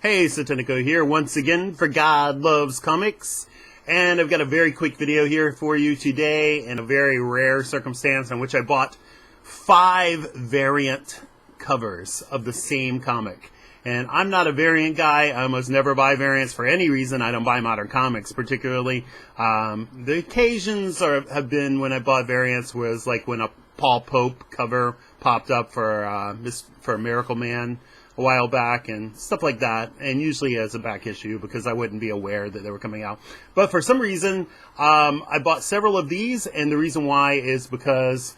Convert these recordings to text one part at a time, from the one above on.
Hey, Satanico here once again for God Loves Comics, and I've got a very quick video here for you today in a very rare circumstance in which I bought 5 variant covers of the same comic. And I'm not a variant guy. I almost never buy variants for any reason. I don't buy modern comics particularly. The occasions have been when I bought variants was like when a Paul Pope cover popped up for Miracle Man a while back and stuff like that, and usually as a back issue because I wouldn't be aware that they were coming out. But for some reason, I bought several of these, and the reason why is because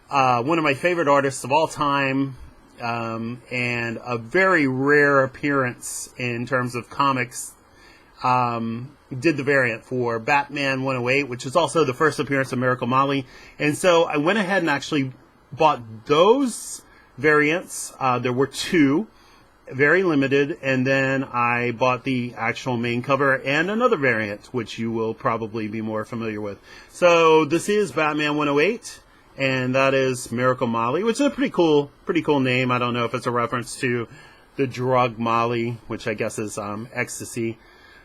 one of my favorite artists of all time, and a very rare appearance in terms of comics, did the variant for Batman 108, which is also the first appearance of Miracle Molly. And so I went ahead and actually bought those variants. There were 2. Very limited, and then I bought the actual main cover and another variant, which you will probably be more familiar with. So this is Batman 108, and that is Miracle Molly, which is a pretty cool name. I don't know if it's a reference to the drug Molly, which I guess is ecstasy,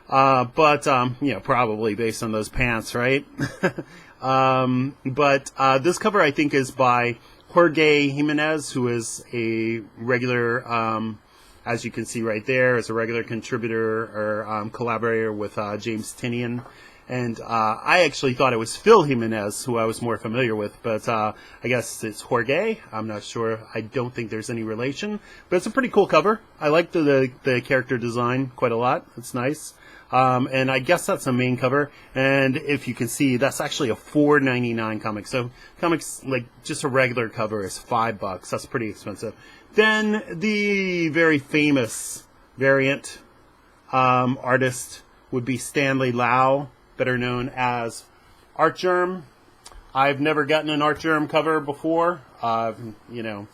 but you know, probably based on those pants, right? But this cover I think is by Jorge Jimenez, who is a regular, as you can see right there, is a regular contributor or collaborator with James Tynion. And I actually thought it was Phil Jimenez, who I was more familiar with, but I guess it's Jorge. I'm not sure. I don't think there's any relation, but it's a pretty cool cover. I like the character design quite a lot. It's nice. And I guess that's the main cover. And if you can see, that's actually a $4.99 comic. So comics, like just a regular cover, is $5. That's pretty expensive. Then the very famous variant artist would be Stanley Lau, better known as Artgerm. I've never gotten an Artgerm cover before. You know,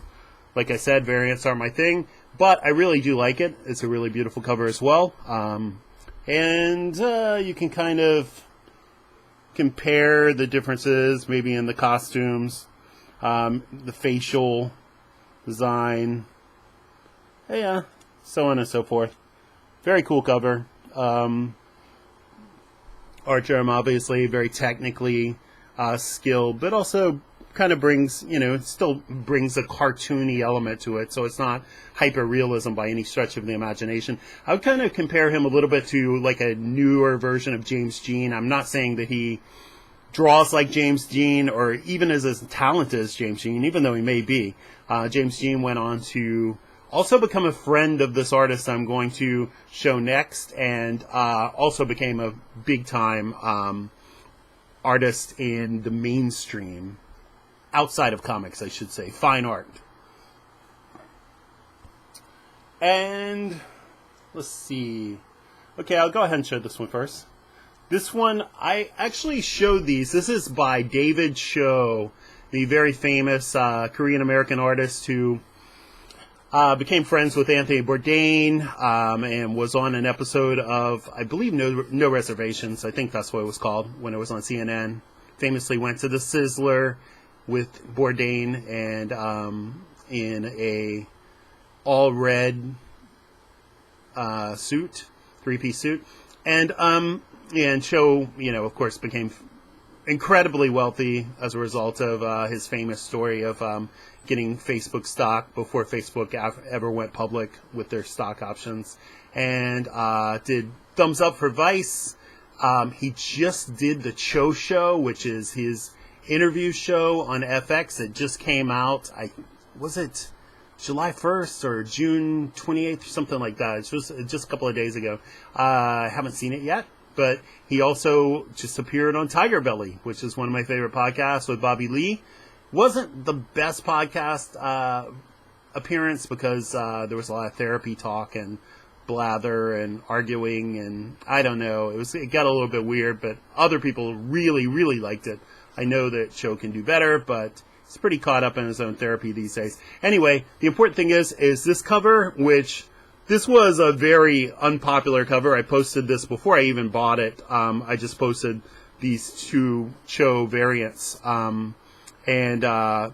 like I said, variants are my thing, but I really do like it. It's a really beautiful cover as well. And you can kind of compare the differences, maybe in the costumes, the facial design, yeah, so on and so forth. Very cool cover. Artgerm, obviously, very technically skilled, but also kind of brings, you know, it still brings a cartoony element to it, so it's not hyper-realism by any stretch of the imagination. I would kind of compare him a little bit to like a newer version of James Jean. I'm not saying that he draws like James Jean or even is as talented as James Jean, even though he may be. James Jean went on to also become a friend of this artist I'm going to show next, and also became a big-time artist in the mainstream, outside of comics, I should say, fine art. And let's see. Okay, I'll go ahead and show this one first. This one, I actually showed these. This is by David Choe, the very famous Korean-American artist who became friends with Anthony Bourdain, and was on an episode of, I believe, No Reservations. I think that's what it was called when it was on CNN. Famously went to the Sizzler with Bourdain, and in a all-red suit, 3-piece suit. And Choe, you know, of course, became incredibly wealthy as a result of his famous story of getting Facebook stock before Facebook ever went public with their stock options, and did Thumbs Up for Vice. He just did the Choe Show, which is his interview show on FX. It just came out. Was it July 1st or June 28th or something like that? It's just a couple of days ago. I haven't seen it yet. But he also just appeared on Tiger Belly, which is one of my favorite podcasts with Bobby Lee. Wasn't the best podcast appearance because there was a lot of therapy talk and blather and arguing, and I don't know. It got a little bit weird, but other people really, really liked it. I know that Choe can do better, but he's pretty caught up in his own therapy these days. Anyway, the important thing is this cover, which this was a very unpopular cover. I posted this before I even bought it. I just posted these 2 Choe variants. And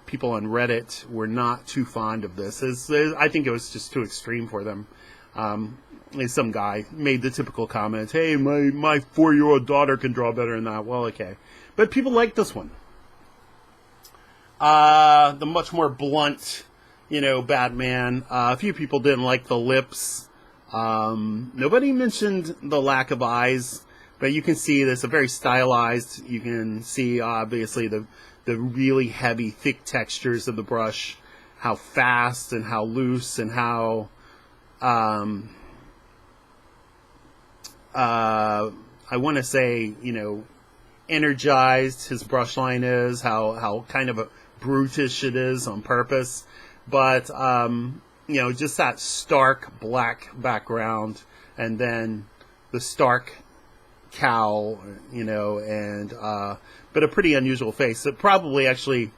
people on Reddit were not too fond of this. I think it was just too extreme for them. Some guy made the typical comment, hey, my 4-year-old daughter can draw better than that. Well, okay. But people like this one. The much more blunt, Batman. A few people didn't like the lips. Nobody mentioned the lack of eyes, but you can see this, a very stylized. You can see, obviously, the really heavy, thick textures of the brush, how fast and how loose and how, I want to say, energized his brush line is, how kind of a brutish it is on purpose. But, just that stark black background and then the stark cowl, but a pretty unusual face. It probably actually,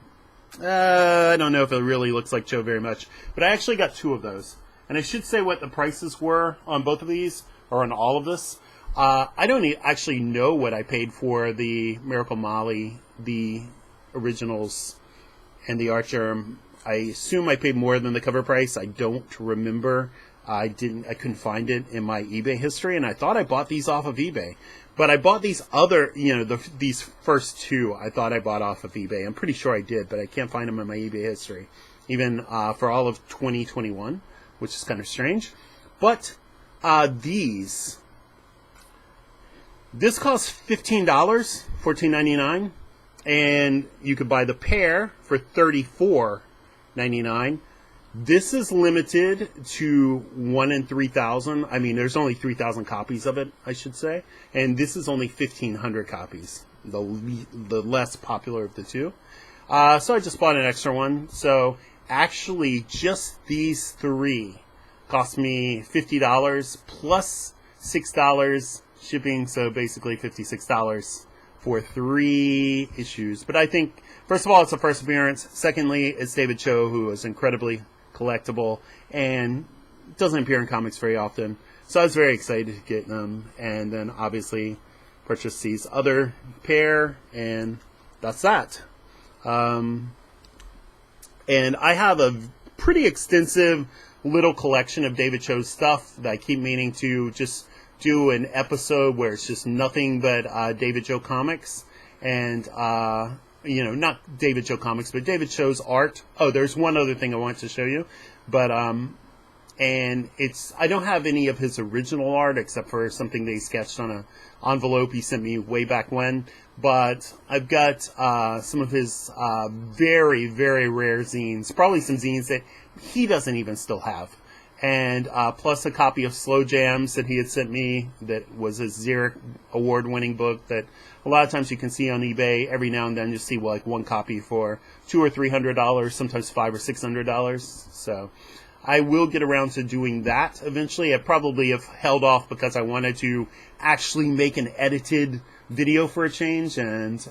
I don't know if it really looks like Choe very much, but I actually got 2 of those. And I should say what the prices were on both of these, or on all of this. I don't actually know what I paid for the Miracle Molly, the originals, and the Artgerm. I assume I paid more than the cover price. I don't remember. I couldn't find it in my eBay history, and I thought I bought these off of eBay. But I bought these other, these first 2, I thought I bought off of eBay. I'm pretty sure I did, but I can't find them in my eBay history, even for all of 2021, which is kind of strange. But this costs $15, $14.99, and you could buy the pair for $34.99. This is limited to 1 in 3,000. I mean, there's only 3,000 copies of it, I should say. And this is only 1,500 copies, the less popular of the 2. So I just bought an extra one. So actually, just these 3 cost me $50 plus $6 shipping. So basically $56 for 3 issues. But I think, first of all, it's a first appearance. Secondly, it's David Choe, who is incredibly collectible and doesn't appear in comics very often. So I was very excited to get them, and then obviously purchase these other pair, and that's that. And I have a pretty extensive little collection of David Choe's stuff that I keep meaning to just do an episode where it's just nothing but David Choe comics, and not David Choe comics, but David Choe's art. Oh, there's one other thing I want to show you, but and I don't have any of his original art except for something that he sketched on an envelope he sent me way back when. But I've got some of his very, very rare zines, probably some zines that he doesn't even still have. And plus a copy of Slow Jams that he had sent me, that was a Xeric award-winning book that a lot of times you can see on eBay. Every now and then you see like one copy for $200 or $300, sometimes $500 or $600. So I will get around to doing that eventually. I probably have held off because I wanted to actually make an edited video for a change, and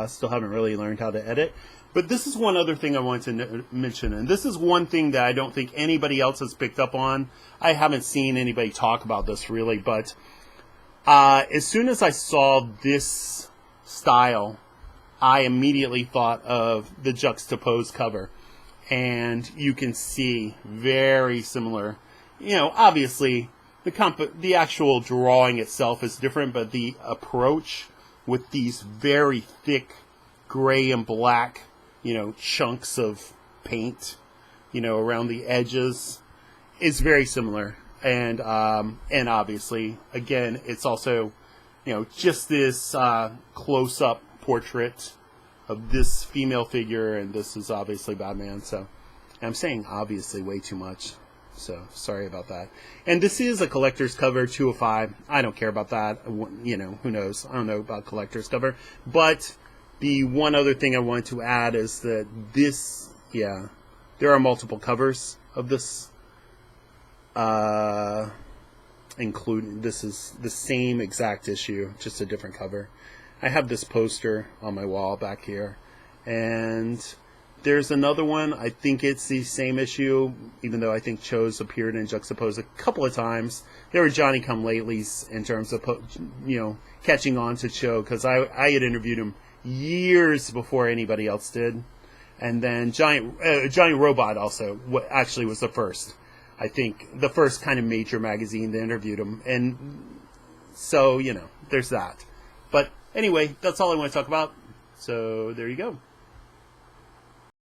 still haven't really learned how to edit. But this is one other thing I wanted to mention, and this is one thing that I don't think anybody else has picked up on. I haven't seen anybody talk about this really, but as soon as I saw this style, I immediately thought of the juxtaposed cover. And you can see very similar. Obviously, the actual drawing itself is different, but the approach with these very thick gray and black chunks of paint, around the edges is very similar. And obviously, again, it's also, just this close-up portrait of this female figure, and this is obviously Batman. So I'm saying obviously way too much. So sorry about that. And this is a collector's cover, 2 of 5. I don't care about that. Who knows? I don't know about collector's cover. But the one other thing I wanted to add is that there are multiple covers of this. Including, this is the same exact issue, just a different cover. I have this poster on my wall back here. And there's another one. I think it's the same issue, even though I think Choe's appeared in Juxtaposed a couple of times. There were Johnny-come-latelys in terms of, catching on to Choe, because I had interviewed him years before anybody else did. And then Johnny Robot also actually was the first. I think, the first kind of major magazine that interviewed him. And so, you know, there's that. But anyway, that's all I want to talk about. So there you go.